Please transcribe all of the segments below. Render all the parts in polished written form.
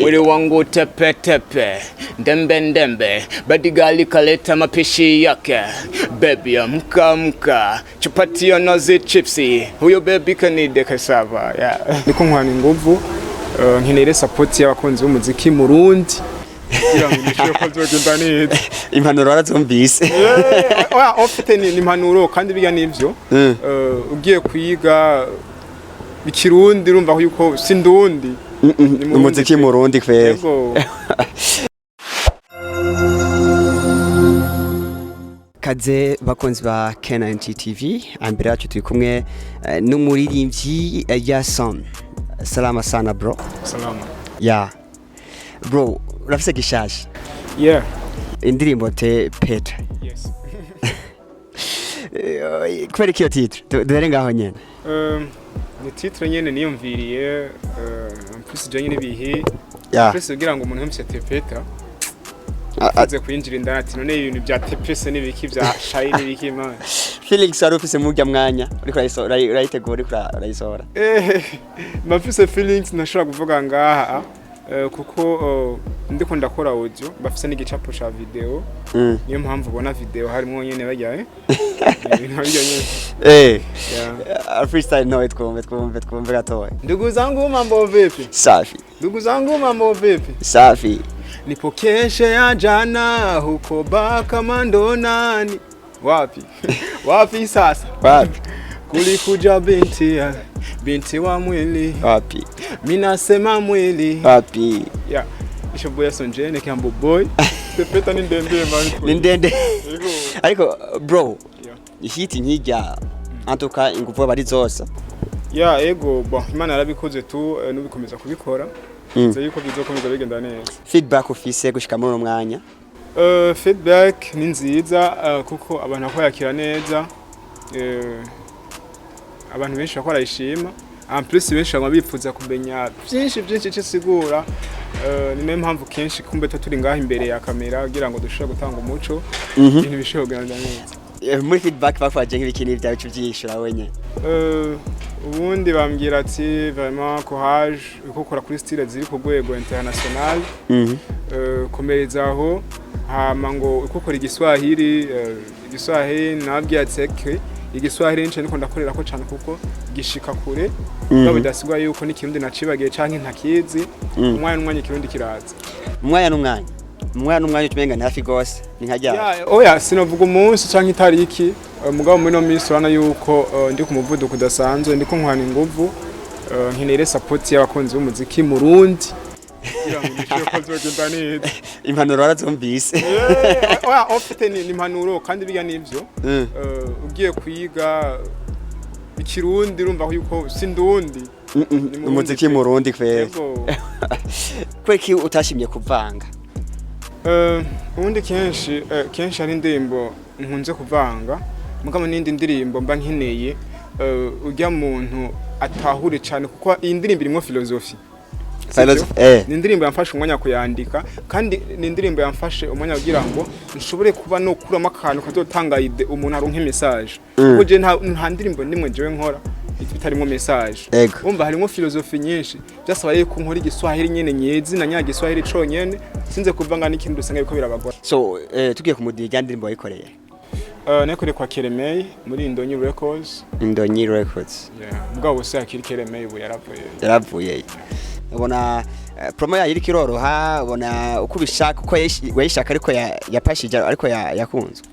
Mwili wangu tepe tepe, ndembe ndembe, badigali kaleta mapishi yake. Baby amka, chapati ya nazi chipsi, huyo baby kanide kasava. Niko nkwani nguvu, nkeneye support y'abakunzi b'umuziki mu Burundi. Kugira ngo nishobore kuzogenda neza. Impanuro arazombise. Oya ofite ni impanuro kandi biga nivyo. Ugiye kwiga ikirundi urumva yuko si ndundi. Umuziki mu Burundi kwere. Kaze bakunzi ba Kenanchi TV, ambere yacu turi kumwe n'umuririmbyi Ya Son. Salama sana bro. Salama. Yeah. Bro, urafise gishaje? Yeah. Indirimbo te Petra. Yes. Kwere kiyo titre? Dore ngaho nyene. Ni titre nyene niyumviriye plus je nyene bihe. Yeah. Plus ugira ngo umuntu yumvise te Petra. Aze kwinjira indani ati none ibintu bya tepese n'ibiki bya shayi n'ibiki man. Felix arufise murya mwanya uriko urayitegura uriko urayisora. Mafise feelings nashobora kuvuga ngaha kuko ndiko ndakora audio bafise n'igicapo cha video. Niyo mpamvu ubona video harimo nyene bajyaye. Ibintu byo nyene. Freestyle no twumve gatoya. Ndugu zangu mambo vipi? Safi. Ndugu zangu mambo vipi? Safi. Nipo keshe ya jana huko baka mandonani. Wapi? Wapi sasa? Wapi? Kulikuja binti wa mwili. Wapi? Minasema mwili. Wapi? Yeah. Abavuga Ya Son J ne kambo boy. Tepeta ni ndende man. Ni ndende. Ariko bro. Ihiti nkijya antuka inguvu bari zose. Yeah, ego bo Imana yarabikoze tu nubikomeza kubikora. Nze yuko bizokomeza bigenda neza. Feedback ufise gushika muri umwanya? Feedback ni nziza kuko abantu bakoyakira neza. Abantu benshi bakora ishima. En plus benshi bifuza kumenya byinshi cy'isigura. Ni nayo mpamvu kenshi kumbe turi ngaho imbere ya kamera kugira ngo dushobore gutanga umuco. Ibintu bishobora kugenda neza. Muri feedback bafaje nk'ibikini byawe cy'ubyishura wenye. Ubundi bambwira ati vraiment courage uko ukora kuri style ziri ku rwego international. Komereza aho hama ngo uko ukora igiswahili nabwiye ateke igiswahili nce niko ndakorera ko cyane kuko gishika kure. Baba dasigwa yuko n'ikirundi nacibagiye canke ntakizi. Umwanya ikirundi kiraza. Umwanya utumenga hafi gose ni nkajya. Oya sinovuga umunsi canke itariki. Mugabo muri no minsi urana yuko ndi ku muvuduko udasanzwe ndiko nkwani nguvu nkeneye support y'abakunzi b'umuziki mu Burundi. Kugira ngo nishobore kuzogenda neza. Impanuro arazombise. Oya ofite ni impanuro kandi biga nivyo. Ugiye kwiga ikirundi urumva yuko si ndundi. Umuziki mu Burundi kwere. Kweki utashimye kuvanga? Ubundi kenshi ari indirimbo nkunze kuvanga. Mugabo n'indi ndirimbo mba nkeneye ujya muntu atahure cyane kuko iyi ndirimbo irimo philosophy. Ni indirimbo yamfashe umwanya kuyandika kandi ni indirimbo yamfashe umwanya kugira ngo nshobore kuba no kurama akantu kazotanga ide umuntu aronke message. Kuko je nta ndirimbo nimwe jewe nkora itarimo message. Umva harimo philosophy nyinshi. Byasaba yuko nkora igiswahili nyene nyezi na nyagiswahili conyene sinze kuvanga n'ikindi dusanga yuko birabagora. So tugiye kumudiga ndirimbo yikoreye. Nekore kwa Keremei muri Ndundi Records. Ndundi Records. Mugabo se akiri Keremei ubu yaravuye. Ubona promo ya iri kiroroha, ubona uko bishaka uko wayishaka ariko yapashije ariko yakunzwe.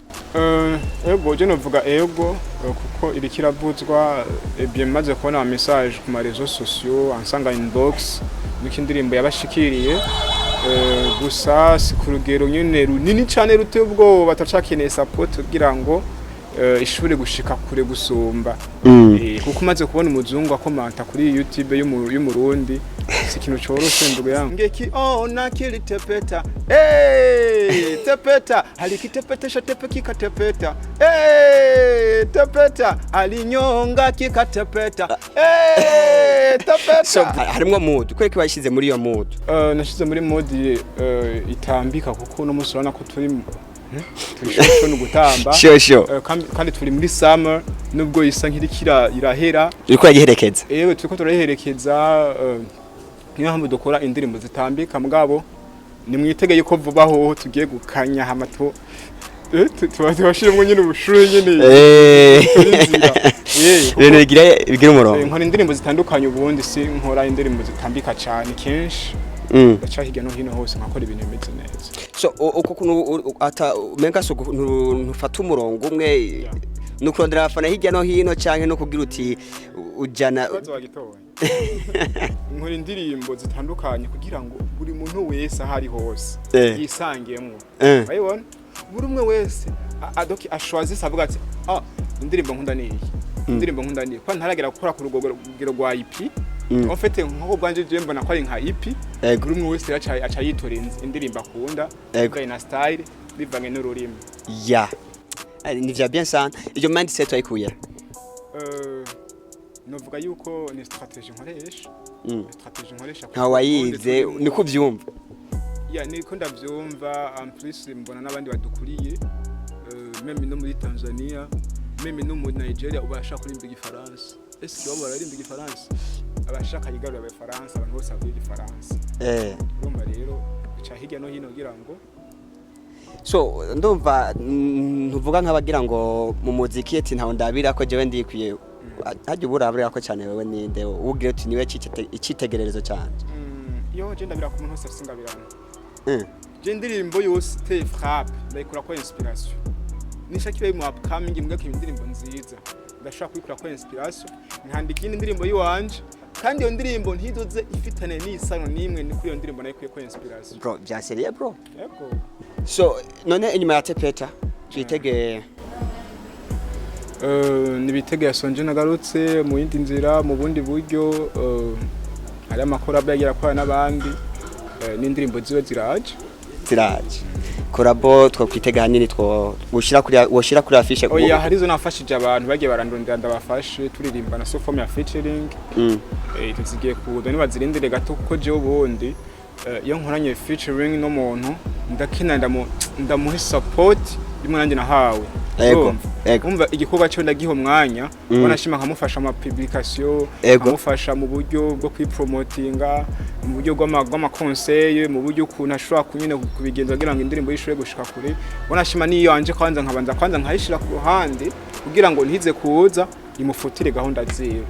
Ego je novuga ego kuko iri kirabuzwa bien maze kubona message ku ma réseaux sociaux ansanga inbox n'ikindi yabashikiriye. Gusa si ku rugero nyene runini cyane ruteye ubwo batacakeneye support kugira ngo ishuri gushika kure gusumba. Kuko umaze kubona umuzungu akomanta kuri YouTube y'umurundi si kintu coroshe ndugo yangu. Ngeki ona kili tepeta. Tepeta alikitepetesha tepe kikatepeta. Tepeta alinyonga kikatepeta. Tepeta. So harimo mood kweki washize muri iyo mood. Nashize muri mood itambika kuko no musi urana ko turi turishobora no gutamba. Sure. Kandi turi muri summer nubwo isa nk'irikira irahera. Uriko yagiherekeza. Turiko turaherekeza niyo mpamvu dukora indirimbo zitambika mugabo nimwitege yuko vuba ho tugiye gukanya hamato tubashiremo nyine ubushuhe nyine ibintu bigira umurongo. Nkora indirimbo zitandukanye ubundi si nkora indirimbo zitambika cyane kenshi ndaca hirya no hino hose nkakora ibintu bimeze neza. So uko kuntu ata menga so ntufata umurongo umwe nukurondera afana hirya no hino canke no kugira uti ujana nkora indirimbo zitandukanye kugira ngo buri muntu wese ahari hose yisangiyemo. Bayibona buri umwe wese adoki ashwazi savuga ati indirimbo nkunda ni iyi indirimbo nkunda ni kwa ntaragera gukora ku rugero rwa IP en fait nko bwanje je mbona ko ari nka IP buri umwe wese aca yitora indirimbo akunda bwa na style bivange n'ururimi ni vya bien sana iyo mindset ayikuye novuga yuko ni strategie nkoresha nka wayize niko byumva niko ndavyumva en plus mbona n'abandi badukuriye meme no muri Tanzania meme no muri Nigeria ubasha kurimba igifaransa ese baba bararimba igifaransa abashaka yigarura abafaransa abantu bose bavuga igifaransa urumva rero bica hirya no hino kugira ngo so ndumva ntuvuga nk'abagira ngo mu muziki eti ntaho ndabira ko jewe ndikwiye hajye burabura ko cyane wewe ninde ubwire uti niwe icitegererezo cyane yo je ndabira ku muntu wese afisingabirana je ndirimbo yose te frappe ndayikura ko inspiration nishakiye mu upcoming mbwa ko indirimbo nziza ndashaka kuyikura ko inspiration nkandika indirimbo yiwanje kandi iyo ndirimbo ntidoze ifitane n'isano nimwe ni kuri iyo ndirimbo nayikuye ko inspiration bro bya serious bro yego. So none inyuma ya Tepeta twitege nibitege Ya Son J nagarutse mu yindi nzira mu bundi buryo hari amakora bagira kwa n'abandi n'indirimbo ziwe ziraje korabo twakwitega hanini woshira kuri afishe oya harizo nafashije abantu bagiye barandondera ndabafashe turirimba na Sofom ya featuring tuzigiye kuza nibazirindire gato kuko je ubundi iyo nkoranye featuring no muntu ndakina ndamuhe support rimwe nanjye nahawe umva igikorwa cyo ndagiho mwanya banashima nkamufasha ama publication nkamufasha mu buryo bwo kwipromotinga mu buryo bw'ama conseil mu buryo kuna ashobora kunyine kubigenza kugira ngo indirimbo yishore gushika kure banashima niyo anje kwanza nkabanza nkayishira ku ruhande kugira ngo ntize kuza imufutire gahunda ziwe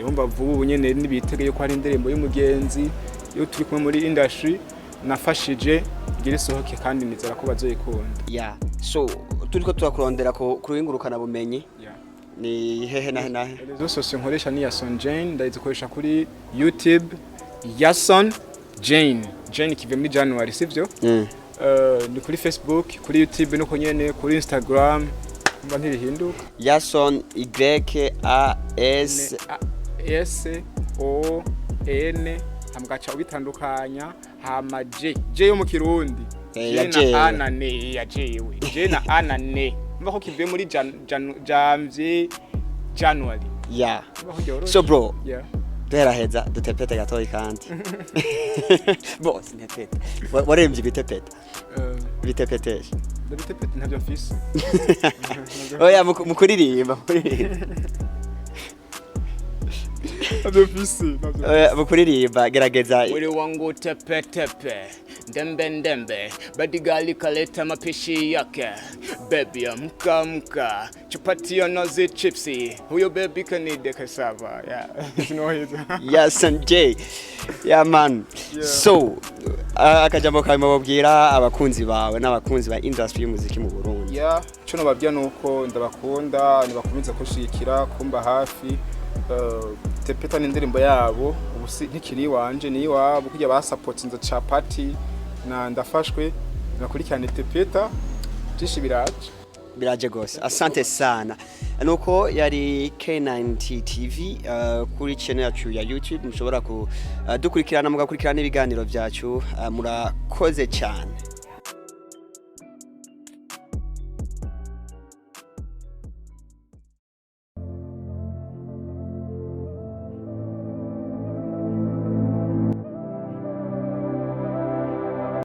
umva vubu nyene nibitegeye ko hari indirimbo y'umugenzi yo turi kumwe muri industry nafashije igire sohoke kandi nizera ko bazoyikunda so turiko turakurondera ko kuringurukana bumenyi ni hehe nahe rezo sosio nkoresha ni Ya Son J ndayizikoresha kuri YouTube Ya Son J kive muri January sivyo ni kuri Facebook kuri YouTube no konyene kuri Instagram mba ntibihinduka Ya Son YASON hamgacha ubitandukanya hama J yo mu Kirundi na anane ya jewe je na anane mbako kive muri January so bro deraheza dutepete gatoyi kandi boss netete waremvye bitepetesha bitepete ntabyo mfise oya mukuririmba mukuririmba gerageza uri wangu tepetepe ndembe badigali kaleta mapishi yake baby amka chapati nazi chipsi huyo baby kanide cassava Ya Son J man so akajambo kawe babwira abakunzi bawe n'abakunzi ba industry y'umuziki mu Burundi cyo nababya nuko ndabakunda nibakomeza kushikira kumba hafi Tepeta n'indirimbo yabo ubu ntikiri wanje ni wabo kujya basupportinze chapati na ndafashwe nakurikirana Tepeta tishi biraje gose asante sana nuko yari K9 TV kuri channel yacu ya YouTube mushobora dukurikirana mugakurikirana ibiganiro byacu murakoze cyane.